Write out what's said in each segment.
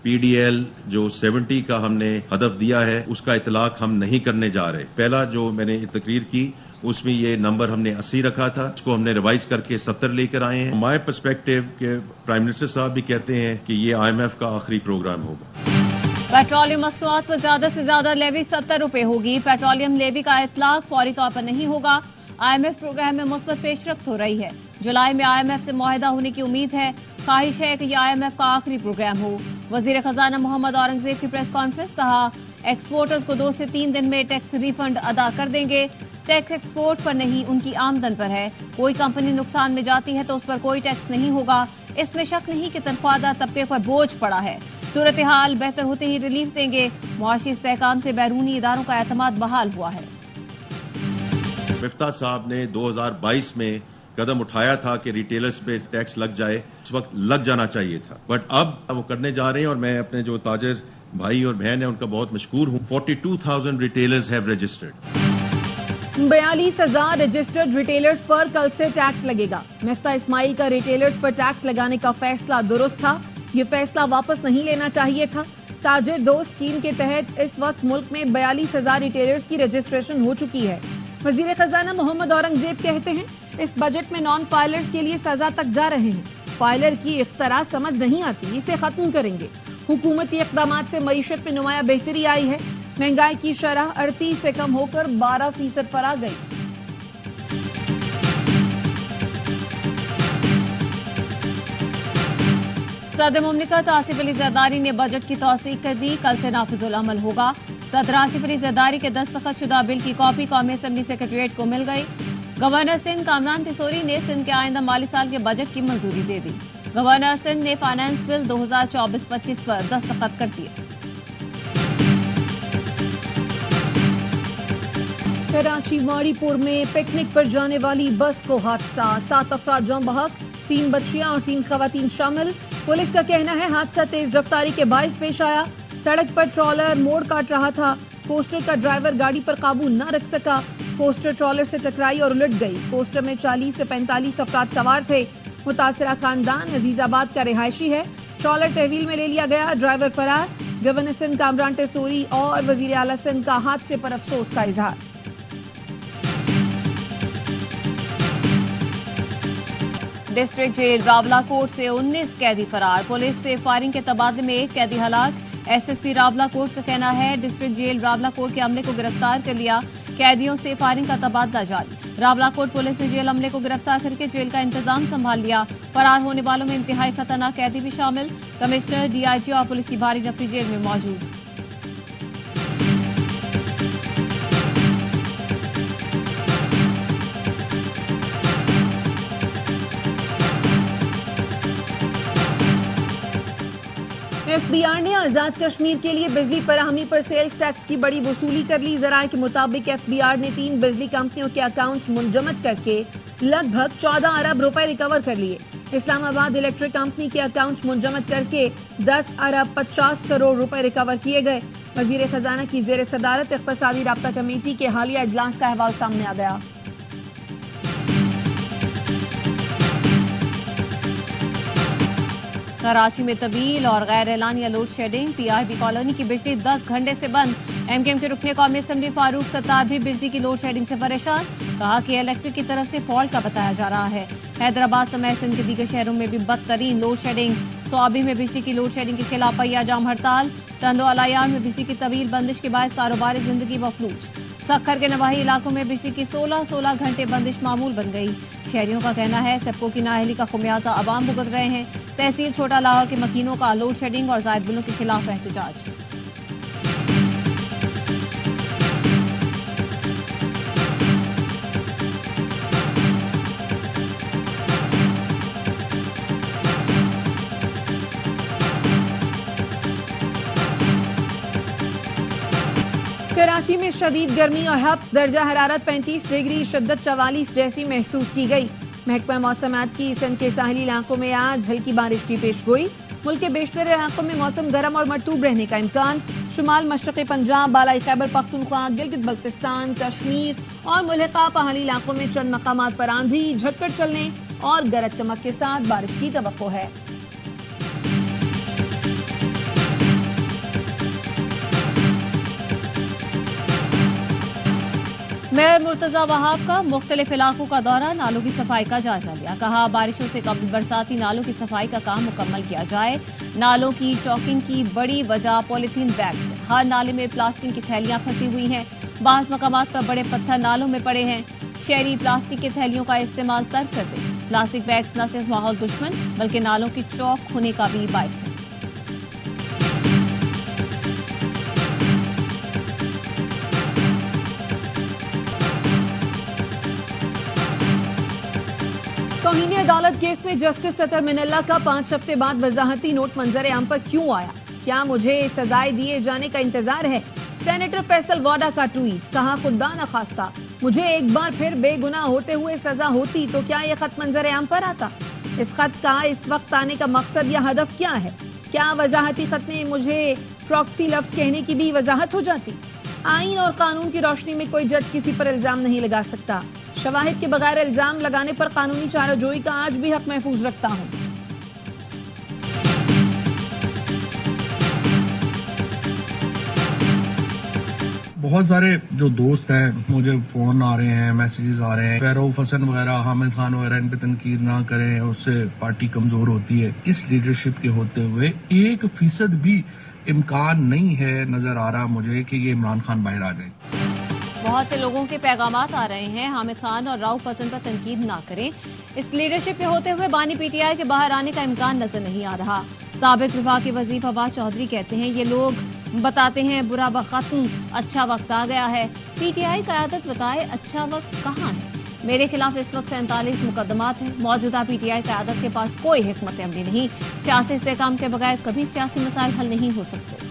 PDL जो 70 का हमने हदफ दिया है उसका इतलाक हम नहीं करने जा रहे। पहला जो मैंने तकरीर की उसमें ये नंबर हमने 80 रखा था, इसको हमने रिवाइज करके 70 लेकर आए हैं। माय पर्सपेक्टिव के प्राइम मिनिस्टर साहब भी कहते हैं कि ये IMF का आखिरी प्रोग्राम होगा। पेट्रोलियम मसनूआत पर ज्यादा से ज्यादा लेवी 70 रुपए होगी। पेट्रोलियम लेवी का इतलाक फौरी तौर पर नहीं होगा। IMF प्रोग्राम में मुस्बत पेशरफ्त हो रही है। जुलाई में IMF से मुआहदा होने की उम्मीद है। ख्वाहिश है कि यह IMF का आखिरी प्रोग्राम हो। वजीर खजाना मोहम्मद औरंगजेब की प्रेस कॉन्फ्रेंस, कहा एक्सपोर्टर्स को 2 से 3 दिन में टैक्स रिफंड अदा कर देंगे। टैक्स एक्सपोर्ट पर नहीं, उनकी आमदन पर है। कोई कंपनी नुकसान में जाती है तो उस पर कोई टैक्स नहीं होगा। इसमें शक नहीं कि तनख्वाहदार तबके पर बोझ पड़ा है। सूरत हाल बेहतर होते ही रिलीफ देंगे। मुआशी इस्तेहकाम से बैरूनी इदारों का एतमाद बहाल हुआ है। मिफ्ता साहब ने 2022 में कदम उठाया था कि रिटेलर्स पे टैक्स लग जाए, इस वक्त लग जाना चाहिए था, बट अब वो करने जा रहे हैं और मैं अपने जो ताजर भाई और बहन है उनका बहुत मशकूर हूँ। 42,000 retailers have registered. 42,000 registered retailers पर कल से टैक्स लगेगा। मिफ्ता इस्माइल का रिटेलर्स पर टैक्स लगाने का फैसला दुरुस्त था। ये फैसला वापस नहीं लेना चाहिए था। ताजिर दोस्त स्कीम के तहत इस वक्त मुल्क में 42,000 रिटेलर्स की रजिस्ट्रेशन हो चुकी है। वजीर खजाना मोहम्मद औरंगजेब कहते हैं इस बजट में नॉन फाइलर्स के लिए सजा तक जा रहे हैं। फाइलर की इख्तरा समझ नहीं आती, इसे खत्म करेंगे। हुकूमती इक़दाम से मईशत में नुमाया बेहतरी आई है। महंगाई की शरह 38 से कम होकर 12% पर आ गई। सदर मुमलिकत आसिफ अली जरदारी ने बजट की तौसीक कर दी। कल से नाफिजुल अमल होगा। सदर आसिफ अली जरदारी के दस्तखत शुदा बिल की कॉपी कौमी असेंबली सेक्रेटरीट को मिल गई। गवर्नर सिंध कामरान तिसोरी ने सिंध के आइंदा माली साल के बजट की मंजूरी दे दी। गवर्नर सिंध ने फाइनेंस बिल 2024-25 पर दस्तखत कर दिए। कराची माड़ीपुर में पिकनिक पर जाने वाली बस को हादसा, 7 अफराद जान बहक, 3 बच्चियां और 3 खवातीन शामिल। पुलिस का कहना है हादसा तेज रफ्तारी के बाइस पेश आया। सड़क पर ट्रॉलर मोड़ काट रहा था। कोस्टर का ड्राइवर गाड़ी पर काबू न रख सका। कोस्टर ट्रॉलर से टकराई और उलट गई। कोस्टर में 40 से 45 अफराद सवार थे। मुतासिरा खानदान अजीजाबाद का रिहायशी है। ट्रॉलर तहवील में ले लिया गया, ड्राइवर फरार। गवर्नर सिंध कामरान तिसोरी और वजीर आला सिंध का हादसे पर अफसोस का इजहार। डिस्ट्रिक्ट जेल रावलाकोट से 19 कैदी फरार। पुलिस से फायरिंग के तबादले में 1 कैदी हलाक। SSP रावलाकोट का कहना है डिस्ट्रिक्ट जेल रावलाकोट के अमले को गिरफ्तार कर लिया। कैदियों से फायरिंग का तबादला जारी। रावलाकोट पुलिस ने जेल अमले को गिरफ्तार करके जेल का इंतजाम संभाल लिया। फरार होने वालों में इंतहाई खतरनाक कैदी भी शामिल। कमिश्नर, DIG और पुलिस की भारी नफरी जेल में मौजूद। FBR ने आजाद कश्मीर के लिए बिजली फराहमी पर सेल्स टैक्स की बड़ी वसूली कर ली। जराये के मुताबिक FBR ने 3 बिजली कंपनियों के अकाउंट्स मुंजमद करके लगभग 14 अरब रुपए रिकवर कर लिए। इस्लामाबाद इलेक्ट्रिक कंपनी के अकाउंट्स मुंजमद करके 10 अरब 50 करोड़ रुपए रिकवर किए गए। वजीर खजाना की जेर सदारत इक़्तिसादी राब्ता कमेटी के हालिया इजलास का अहवाल सामने आ गया। कराची में तवील और गैर एलानिया लोड शेडिंग। PIB कॉलोनी की बिजली 10 घंटे से बंद। MKM के रुकने कौमी असेंबली फारूक सत्तार भी बिजली की लोड शेडिंग से परेशान। कहा कि इलेक्ट्रिक की तरफ से फॉल्ट का बताया जा रहा है। हैदराबाद समेत सिंध के दीगर शहरों में भी बदतरीन लोड शेडिंग। स्वाबी में बिजली की लोड शेडिंग के खिलाफ पहिया जाम हड़ताल। तंदो अलायार में बिजली की तवील बंदिश के बायस कारोबारी जिंदगी मफलूज। सक्खर के नवाही इलाकों में बिजली की 16 घंटे बंदिश मामूल बन गई। शहरियों का कहना है सबको की नाअहली का खुमियाजा अवाम भुगत रहे हैं। तहसील छोटा लाहौर के मकीनों का लोड शेडिंग और जायद बिलों के खिलाफ एहतजाज। कराची में शदीद गर्मी और हब्स, दर्जा हरारत 35 डिग्री, शिद्दत 44 जैसी महसूस की गई। महकमा मौसमात की सिंध के साहिली इलाकों में आज हल्की बारिश की पेशगोई। मुल्क के बेशतर इलाकों में मौसम गर्म और मरतूब रहने का इम्कान। शुमाल मशरक़ी पंजाब, बालाई खैबर पख्तूनख्वा, गिलगित बल्तिस्तान, कश्मीर और मुल्हिका पहाड़ी इलाकों में चंद मकामात पर आंधी, झटकर चलने और गरज चमक के साथ बारिश की तवक्को है। मेयर मुर्तजा वहाब का मुख्तलिफ इलाकों का दौरा, नालों की सफाई का जायजा लिया। कहा बारिशों से कबल बरसाती नालों की सफाई का काम मुकम्मल किया जाए। नालों की चौकिंग की बड़ी वजह पॉलीथीन बैग्स है। हर नाले में प्लास्टिक की थैलियां फंसी हुई हैं। बाज़ मकामात पर बड़े पत्थर नालों में पड़े हैं। शहरी प्लास्टिक की थैलियों का इस्तेमाल तर्क कर दें। प्लास्टिक बैग्स न सिर्फ माहौल दुश्मन बल्कि नालों की चौक होने का भी बायस है। तौहीन अदालत केस में जस्टिस सतर मिनल्ला का 5 हफ्ते बाद वजाहती नोट मंजर आम पर क्यों आया? क्या मुझे सजाएं दिए जाने का इंतजार है? सेनेटर फैसल वाडा का ट्वीट, कहा खुदा न खास्ता मुझे एक बार फिर बेगुनाह होते हुए सजा होती तो क्या ये खत मंजर आम पर आता? इस खत का इस वक्त आने का मकसद या हदफ क्या है? क्या वजाहती खत में मुझे प्रॉक्सी लफ्ज कहने की भी वजाहत हो जाती? आईन और कानून की रोशनी में कोई जज किसी पर इल्जाम नहीं लगा सकता। शवाहिद के बगैर इल्जाम लगाने पर कानूनी चाराजोई का आज भी हक महफूज रखता हूं। बहुत सारे जो दोस्त हैं मुझे फोन आ रहे हैं, मैसेजेस आ रहे हैं, फैरूक हसन वगैरह, हामिद खान वगैरह, इन पे तनकीद ना करें, उससे पार्टी कमजोर होती है। इस लीडरशिप के होते हुए 1% भी इम्कान नहीं है, नजर आ रहा मुझे कि ये इमरान खान बाहर आ जाए। बहुत से लोगों के पैगामात आ रहे हैं, हामिद खान और राउफ हसन पर तनकीद ना करें। इस लीडरशिप पे होते हुए बानी पीटीआई के बाहर आने का इम्कान नजर नहीं आ रहा। साबिक विभाग के वजीर फवाद चौधरी कहते हैं ये लोग बताते हैं बुरा वक्त खत्म, अच्छा वक्त आ गया है। पीटीआई क़यादत बताए अच्छा वक्त कहाँ है? मेरे खिलाफ इस वक्त 47 मुकदमात हैं। मौजूदा पीटीआई क़यादत के पास कोई हिकमत अमली नहीं। सियासी इस्तेहकाम के बगैर कभी सियासी मसाइल हल नहीं हो सकते।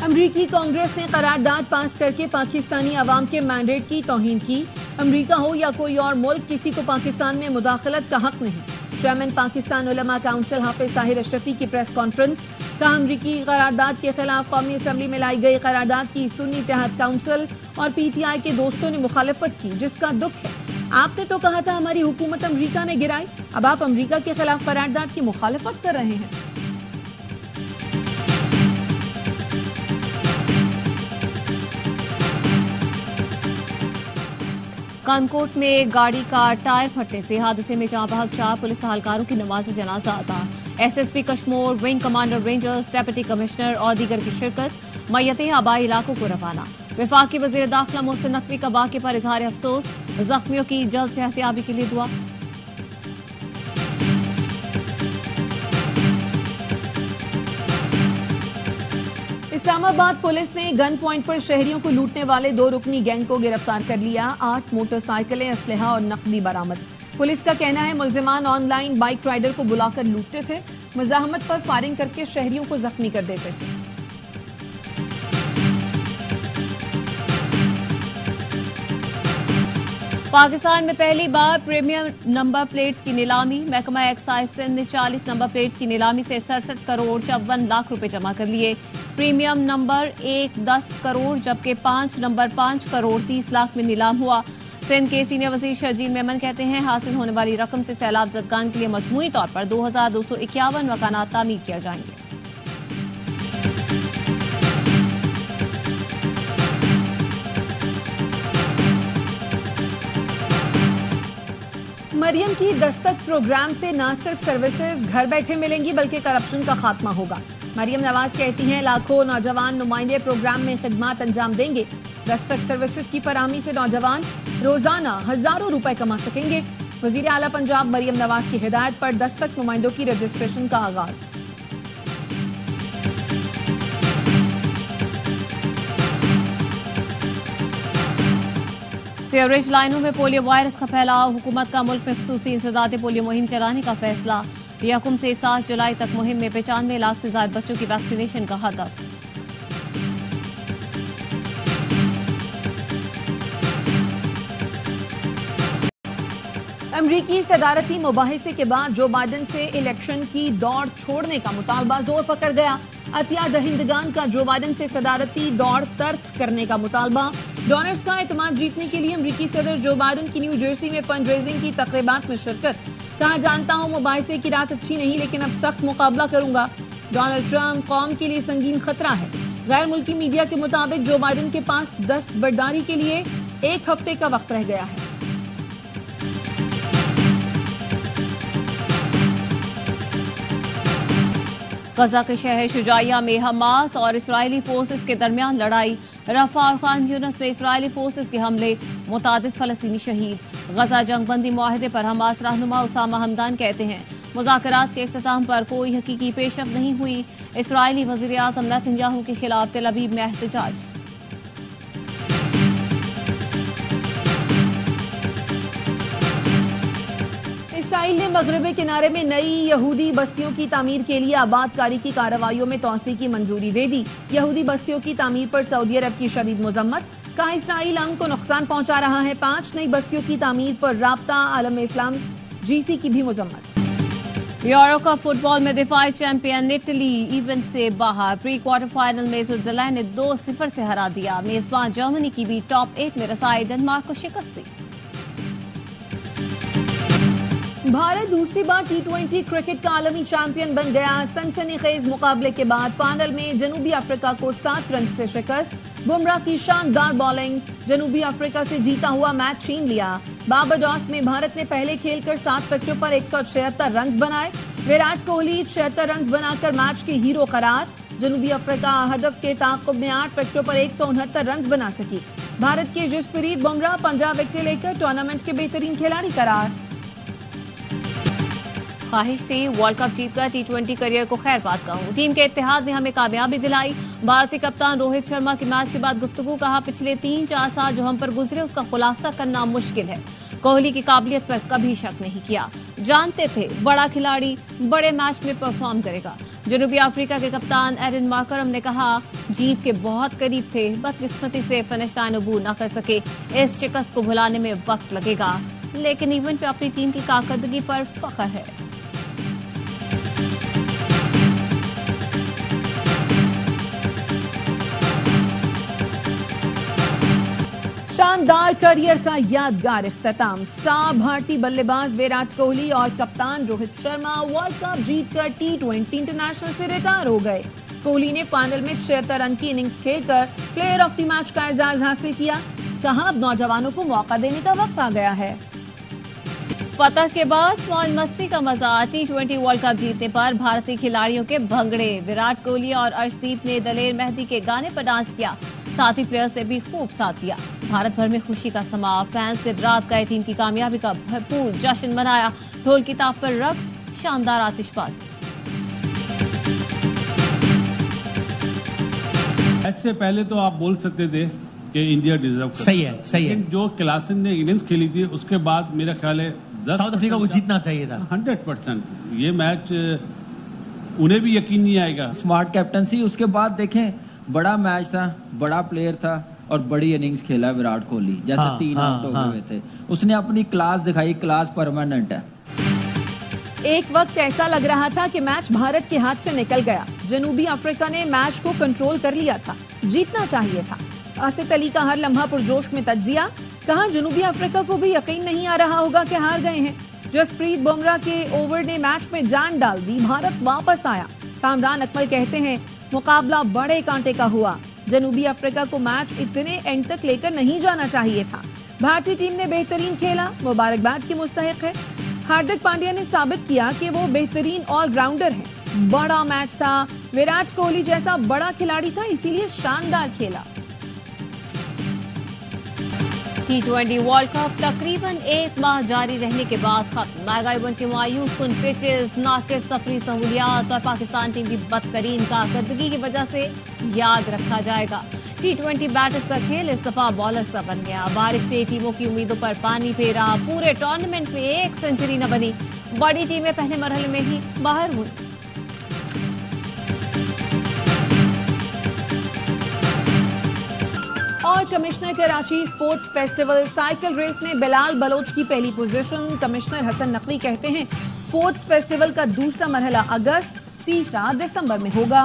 अमरीकी कांग्रेस ने करारदाद पास करके पाकिस्तानी अवाम के मैंडेट की तौहीन की। अमरीका हो या कोई और मुल्क, किसी को पाकिस्तान में मुदाखलत का हक नहीं। चेयरमैन पाकिस्तान उलमा काउंसिल हाफिज ताहिर अशरफी की प्रेस कॉन्फ्रेंस, कहा अमरीकी करारदाद के खिलाफ कौमी असम्बली में लाई गई करारदाद की सुन्नी इत्तेहाद काउंसिल और पीटीआई के दोस्तों ने मुखालफत की, जिसका दुख है। आपने तो कहा था हमारी हुकूमत अमरीका ने गिराई, अब आप अमरीका के खिलाफ करारदाद की मुखालफत कर रहे हैं। कानकोट में एक गाड़ी का टायर फटने से हादसे में जाँ बहक 4 पुलिस एहलकारों की नमाज जनाजा अदा। SSP Kashmir, wing commander rangers, deputy commissioner और दीगर की शिरकत। मैयतें आबाई इलाकों को रवाना। वफाकी वजीर दाखिला मोहसिन नकवी का वाक़े पर इजहार अफसोस, जख्मियों की जल्द सेहतियाबी के लिए दुआ। इस्लामाबाद पुलिस ने गन पॉइंट पर शहरियों को लूटने वाले 2 रुकनी गैंग को गिरफ्तार कर लिया। 8 मोटरसाइकिलें, असलहा और नकदी बरामद। पुलिस का कहना है मुल्जिमान ऑनलाइन बाइक राइडर को बुलाकर लूटते थे, मुजाहमत पर फायरिंग करके शहरियों को जख्मी कर देते थे। पाकिस्तान में पहली बार प्रीमियम नंबर प्लेट्स की नीलामी। महकमा एक्साइज सिंध ने 40 नंबर प्लेट्स की नीलामी से 67 करोड़ 54 लाख रुपए जमा कर लिए। प्रीमियम नंबर 1 10 करोड़ जबकि 5 नंबर 5 करोड़ 30 लाख में नीलाम हुआ। सिंध के सीनियर वजीर शर्जील मेमन कहते हैं हासिल होने वाली रकम से सैलाब ज़दगान के लिए मजमूई तौर पर 2251 मकानात तामीर किया जाएंगे। मरियम की दस्तक प्रोग्राम से न सिर्फ सर्विसेज घर बैठे मिलेंगी बल्कि करप्शन का खात्मा होगा। मरियम नवाज कहती हैं लाखों नौजवान नुमाइंदे प्रोग्राम में खिदमात अंजाम देंगे। दस्तक सर्विसेज की फराहमी से नौजवान रोजाना हजारों रुपए कमा सकेंगे। वजीर आला पंजाब मरियम नवाज की हिदायत पर दस्तक नुमाइंदों की रजिस्ट्रेशन का आगाज। सीवरेज लाइनों में पोलियो वायरस का फैलाव। हुकूमत का मुल्क में खुसूसी इंसदादे पोलियो मुहिम चलाने का फैसला। यकम से 7 जुलाई तक मुहिम में 95 लाख से ज्यादा बच्चों की वैक्सीनेशन का हदफ। अमरीकी सदारती मुबाहिसे के बाद जो बाइडन से इलेक्शन की दौड़ छोड़ने का मुतालबा जोर पकड़ गया। अतिया दहिंदगान का जो बाइडन से सदारती दौड़ तर्क करने का मुतालबा। डोनर्स का एतमाद जीतने के लिए अमरीकी सदर जो बाइडन की न्यू जर्सी में फंड रेजिंग की तकरीबात में शिरकत। कहा जानता हूं मुबाहिसे की रात अच्छी नहीं लेकिन अब सख्त मुकाबला करूंगा। डोनाल्ड ट्रंप कौम के लिए संगीन खतरा है। गैर मुल्की मीडिया के मुताबिक जो बाइडेन के पास दस्तबरदारी के लिए 1 हफ्ते का वक्त रह गया है। गजा के शहर शुजाइया में हमास और इस्राएली फोर्सेस के दरमियान लड़ाई। रफा और खान यूनिस में इस्राएली फोर्सेस के हमले, मुतादिद फलस्तीनी शहीद। गजा जंगबंदी मुआहदे पर हमास रहनुमा उसामा हमदान कहते हैं मुज़ाकरात के इख्तिताम पर कोई हकीकी पेशरफ्त नहीं हुई। इस्राएली वज़ीर आज़म नेतन्याहू के खिलाफ तेल अवीव में एहतजाज। इसराइल ने मगरबी किनारे में नई यहूदी बस्तियों की तामीर के लिए आबादकारी की कार्रवाइयों में तोसी की मंजूरी दे दी। यहूदी बस्तियों की तामीर पर सऊदी अरब की शदीद मजम्मत, कहा इसराइल अमन को नुकसान पहुंचा रहा है। 5 नई बस्तियों की तामीर पर राब्ता आलम इस्लाम जीसी की भी मजम्मत। यूरो कप फुटबॉल में दिफाई चैंपियन इटली इवेंट से बाहर। प्री क्वार्टर फाइनल में स्विट्जरलैंड ने 2-0 से हरा दिया। मेजबान जर्मनी की भी टॉप 8 में रसाई, डेनमार्क को शिकस्त दी। भारत दूसरी बार T20 क्रिकेट का आलमी चैंपियन बन गया। सनसनीखेज मुकाबले के बाद फाइनल में जनूबी अफ्रीका को 7 रन से शिकस्त। बुमराह की शानदार बॉलिंग जनूबी अफ्रीका से जीता हुआ मैच छीन लिया। बारबाडोस में भारत ने पहले खेलकर 7 विकेटों पर 176 रन बनाए। विराट कोहली 76 रन बनाकर मैच के हीरो करार। जनूबी अफ्रीका हदफ के ताक़ुब में 8 विकेटों पर 169 रन बना सकी। भारत के जसप्रीत बुमराह 15 विकेट लेकर टूर्नामेंट के बेहतरीन खिलाड़ी करार। ख्वाहिश थी वर्ल्ड कप जीतकर T20 करियर को खैरबाद कहूं। टीम के इत्तेहाद ने हमें कामयाबी दिलाई। भारतीय कप्तान रोहित शर्मा की मैच के बाद गुफ्तगू, कहा पिछले 3-4 साल जो हम पर गुजरे उसका खुलासा करना मुश्किल है। कोहली की काबिलियत पर कभी शक नहीं किया। जानते थे बड़ा खिलाड़ी बड़े मैच में परफॉर्म करेगा। जनूबी अफ्रीका के कप्तान एरन मार्करम ने कहा जीत के बहुत करीब थे, बदकिस्मती से फिनिश लाइन अबूर न कर सके। इस शिकस्त को भुलाने में वक्त लगेगा, लेकिन इवेंट में अपनी टीम की कारकर्दगी पर फख्र है। शानदार करियर का यादगार इख्तिताम। स्टार भारतीय बल्लेबाज विराट कोहली और कप्तान रोहित शर्मा वर्ल्ड कप जीतकर T20 इंटरनेशनल से रिटायर हो गए। कोहली ने फाइनल में 76 रन की इनिंग्स खेलकर प्लेयर ऑफ द मैच का एजाज हासिल किया। कहा अब नौजवानों को मौका देने का वक्त आ गया है। फतह के बाद मौज मस्ती का मजा। T20 वर्ल्ड कप जीतने पर भारतीय खिलाड़ियों के भंगड़े। विराट कोहली और अर्शदीप ने दलेर मेहदी के गाने पर डांस किया, साथी प्लेयर्स ने भी खूब साथ दिया। भारत भर में खुशी का समा। फैंस ने रात गए टीम की कामयाबी का भरपूर जश्न मनाया। ढोल की ताप पर रक्स, शानदार आतिशबाजी। इससे पहले तो आप बोल सकते थे कि इंडिया डिजर्व करता। सही है, सही है। जो क्लासन ने इनिंग्स खेली थी उसके बाद मेरा ख्याल है साउथ अफ्रीका को जीतना चाहिए था। 100% ये मैच उन्हें भी यकीन नहीं आएगा। स्मार्ट कैप्टनसी, उसके बाद देखें बड़ा मैच था, बड़ा प्लेयर था और बड़ी इनिंग्स खेला विराट कोहली। जैसे 3 आउट हो गए थे, उसने अपनी क्लास दिखाई। क्लास परमानेंट है। एक वक्त ऐसा लग रहा था कि मैच भारत के हाथ से निकल गया। जनूबी अफ्रीका ने मैच को कंट्रोल कर लिया था, जीतना चाहिए था। आसिफ अली का हर लम्हा पुरजोश में तज्जिया। कहा जनूबी अफ्रीका को भी यकीन नहीं आ रहा होगा कि हार गए हैं। जसप्रीत बुमराह के ओवर ने मैच में जान डाल दी। भारत वापस आया। कामरान अकमल कहते हैं मुकाबला बड़े कांटे का हुआ। जनूबी अफ्रीका को मैच इतने एंड तक लेकर नहीं जाना चाहिए था। भारतीय टीम ने बेहतरीन खेला, मुबारकबाद की मुस्तहिक है। हार्दिक पांड्या ने साबित किया कि वो बेहतरीन ऑलराउंडर हैं। बड़ा मैच था। विराट कोहली जैसा बड़ा खिलाड़ी था, इसीलिए शानदार खेला। T20 वर्ल्ड कप तकरीबन 1 माह जारी रहने के बाद खत्म। मेगा के मायूस कुन पिचेस, नाकिस सफरी सहूलियात और पाकिस्तान टीम की बदतरीन कारकर्दगी की वजह से याद रखा जाएगा। T20 बैटर्स का खेल इस दफा बॉलर्स का बन गया। बारिश ने टीमों की उम्मीदों पर पानी फेरा। पूरे टूर्नामेंट में 1 सेंचुरी न बनी। बड़ी टीमें पहले मरहले में ही बाहर हुई। और commissioner Karachi sports festival cycle race में बिलाल बलोच की पहली पोजीशन। कमिश्नर हसन नकवी कहते हैं स्पोर्ट्स फेस्टिवल का दूसरा मरहला अगस्त, तीसरा दिसंबर में होगा।